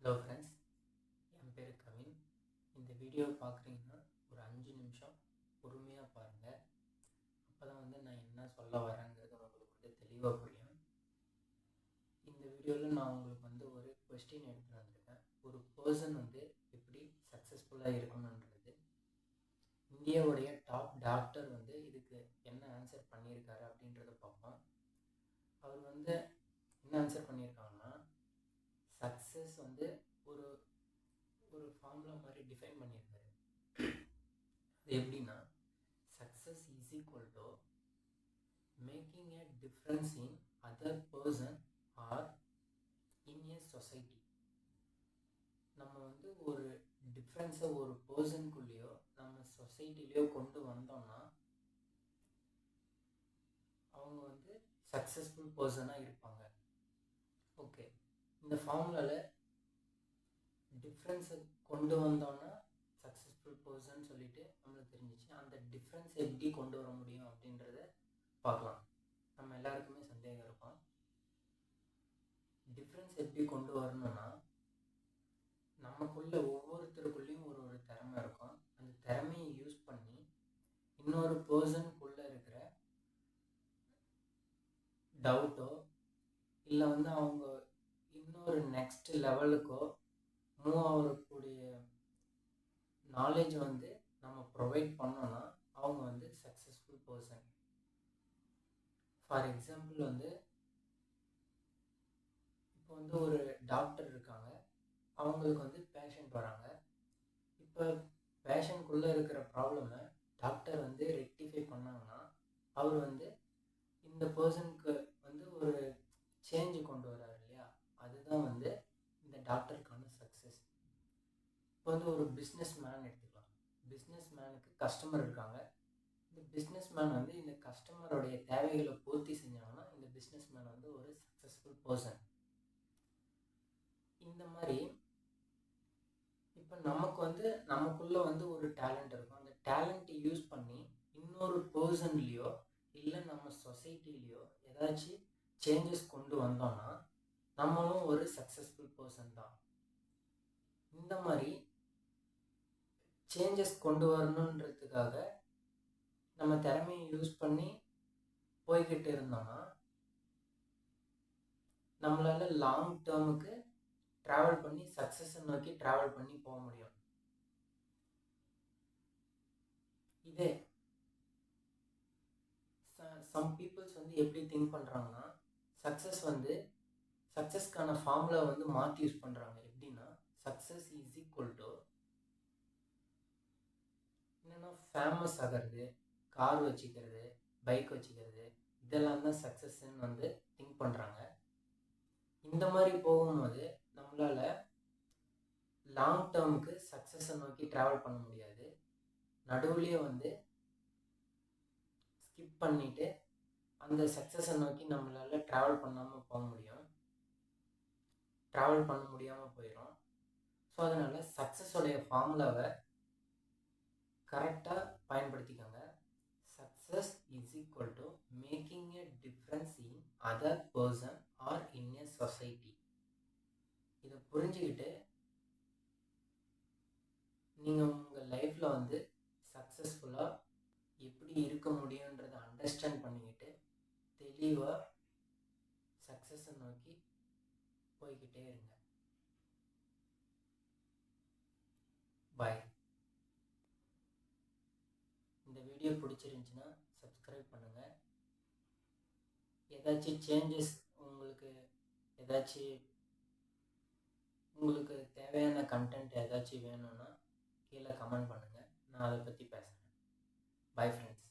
Hello friends, என் பேர் கவின். இந்த வீடியோவை பார்க்குறீங்கன்னா ஒரு 5 நிமிஷம் பொறுமையாக பாருங்கள். அப்போ தான் நான் என்ன சொல்ல வரேங்கிறது உங்களுக்கு தெளிவாக புரியும். இந்த வீடியோவில் நான் உங்களுக்கு ஒரு கொஸ்டின் எடுத்துகிட்டு வந்திருக்கேன். ஒரு பர்சன் எப்படி சக்ஸஸ்ஃபுல்லாக இருக்கணுன்றது. இந்தியாவுடைய டாப் டாக்டர் இதுக்கு என்ன ஆன்சர் பண்ணியிருக்காரு அப்படின்றத பார்ப்போம். அவர் என்ன ஆன்சர் பண்ணியிருக்காங்கன்னா, சக்ஸஸ் ஒரு ஒரு ஃபார்முலா மாதிரி டிஃபைன் பண்ணியிருக்காரு. அது எப்படின்னா, success is equal to making a difference in other person or in a society. நம்ம ஒரு டிஃப்ரென்ஸை ஒரு பர்சனுக்குள்ளேயோ நம்ம சொசைட்டிலேயோ கொண்டு வந்தோம்னா அவங்க சக்ஸஸ்ஃபுல் பர்சனாக இருப்பாங்க. ஓகே, இந்த ஃபார்முலாவில் டிஃப்ரென்ஸை கொண்டு வந்தோன்னா சக்ஸஸ்ஃபுல் பர்சன் சொல்லிட்டு நம்மளுக்கு தெரிஞ்சிச்சு. அந்த டிஃப்ரென்ஸ் எப்படி கொண்டு வர முடியும் அப்படின்றத பார்க்கலாம். நம்ம எல்லாருக்குமே சந்தேகம் இருக்கும், டிஃப்ரென்ஸ் எப்படி கொண்டு வரணும்னா, நமக்குள்ள ஒவ்வொருத்தருக்குள்ளேயும் ஒரு ஒரு திறமை இருக்கும். அந்த திறமையை யூஸ் பண்ணி இன்னொரு பர்சனுக்குள்ளே இருக்கிற டவுட்டோ இல்லை அவங்க இன்னொரு நெக்ஸ்ட் லெவலுக்கோ மூவ் ஆகக்கூடிய நாலேஜ் நம்ம ப்ரொவைட் பண்ணோன்னா அவங்க சக்ஸஸ்ஃபுல் பர்சன். ஃபார் எக்ஸாம்பிள் இப்போ ஒரு டாக்டர் இருக்காங்க, அவங்களுக்கு பேஷண்ட் வராங்க. இப்போ பேஷண்ட்குள்ளே இருக்கிற ப்ராப்ளமை டாக்டர் ரெக்டிஃபை பண்ணாங்கன்னா அவர் இந்த பர்சனுக்கு ஒரு சேஞ்சு கொண்டு வர்றாரு இல்லையா, அதுதான் இந்த டாக்டருக்கான சக்ஸஸ். இப்போ ஒரு பிஸ்னஸ் மேன் எடுத்துக்கலாம். பிஸ்னஸ் மேனுக்கு கஸ்டமர் இருக்காங்க. இந்த பிஸ்னஸ் மேன் இந்த கஸ்டமருடைய தேவைகளை பூர்த்தி செஞ்சாங்கன்னா இந்த பிஸ்னஸ் மேன் ஒரு சக்ஸஸ்ஃபுல் பர்சன். இந்த மாதிரி இப்போ நமக்கு நமக்குள்ள ஒரு டேலண்ட் இருக்கும். அந்த டேலண்ட்டை யூஸ் பண்ணி இன்னொரு பர்சன்லேயோ இல்லை நம்ம சொசைட்டிலேயோ ஏதாச்சும் சேஞ்சஸ் கொண்டு வந்தோம்னா நம்மளும் ஒரு சக்ஸஸ்ஃபுல் பர்சன் தான். இந்த மாதிரி சேஞ்சஸ் கொண்டு வரணுன்றதுக்காக நம்ம திறமையை யூஸ் பண்ணி போய்கிட்டு இருந்தோம்னா நம்மளால லாங் டேர்முக்கு ட்ராவல் பண்ணி சக்ஸஸை நோக்கி ட்ராவல் பண்ணி போக முடியும். இதே சம் பீப்புள்ஸ் எப்படி திங்க் பண்ணுறாங்கன்னா, சக்ஸஸ்க்கான ஃபார்முலா மாற்றி யூஸ் பண்ணுறாங்க. எப்படின்னா, சக்ஸஸ் இஸ் ஈக்குவல் டு என்னென்னா ஃபேமஸ் ஆகிறது, கார் வச்சுக்கிறது, பைக் வச்சுக்கிறது, இதெல்லாம் தான் சக்ஸஸ்ன்னு திங்க் பண்ணுறாங்க. இந்த மாதிரி போகும்போது நம்மளால் லாங் டேர்முக்கு சக்ஸஸை நோக்கி ட்ராவல் பண்ண முடியாது. நடுவுலேயே ஸ்கிப் பண்ணிவிட்டு அந்த சக்ஸஸை நோக்கி நம்மளால் ட்ராவல் பண்ணாமல் போக முடியும். ட்ராவல் பண்ண முடியாமல் போயிடும். ஸோ அதனால் சக்ஸஸோடைய ஃபார்முலாவை கரெக்டாக பயன்படுத்திக்கோங்க. Success is equal to making a difference in other person or in a society. இதை புரிஞ்சுக்கிட்டு நீங்கள் உங்கள் லைஃப்பில் சக்ஸஸ்ஃபுல்லாக எப்படி இருக்க முடியுன்றதை அண்டர்ஸ்டாண்ட் பண்ணிக்கிட்டு தெளிவாக சக்ஸஸை நோக்கி போய்கிட்டே இருங்க. பாய். இந்த வீடியோ பிடிச்சிருந்துச்சுன்னா சப்ஸ்கிரைப் பண்ணுங்கள். ஏதாச்சும் சேஞ்சஸ் உங்களுக்கு தேவையான கண்டென்ட் ஏதாச்சும் வேணும்னா கீழே கமெண்ட் பண்ணுங்கள். நான் அதை பற்றி பேசுகிறேன். Bye friends.